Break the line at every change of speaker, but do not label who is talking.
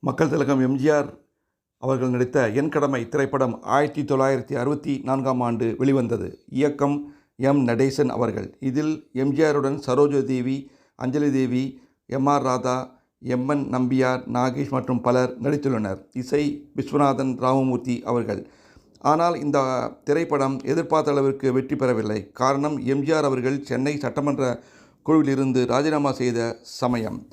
மக்கள் திலகம் எம்ஜிஆர் அவர்கள் நடித்த என் கடமை திரைப்படம் 1964ஆம் ஆண்டு வெளிவந்தது. இயக்கம் எம். நடேசன் அவர்கள். இதில் எம்ஜிஆருடன் சரோஜா தேவி, அஞ்சலி தேவி, எம்.ஆர். ராதா, எம்.என். நம்பியார், நாகேஷ் மற்றும் பலர் நடித்துள்ளனர். இசை விஸ்வநாதன் ராமமூர்த்தி அவர்கள். ஆனால் இந்த திரைப்படம் எதிர்பார்த்த அளவிற்கு வெற்றி பெறவில்லை. காரணம், எம்ஜிஆர் அவர்கள் சென்னை சட்டமன்ற குழுவிலிருந்து ராஜினாமா செய்த சமயம்.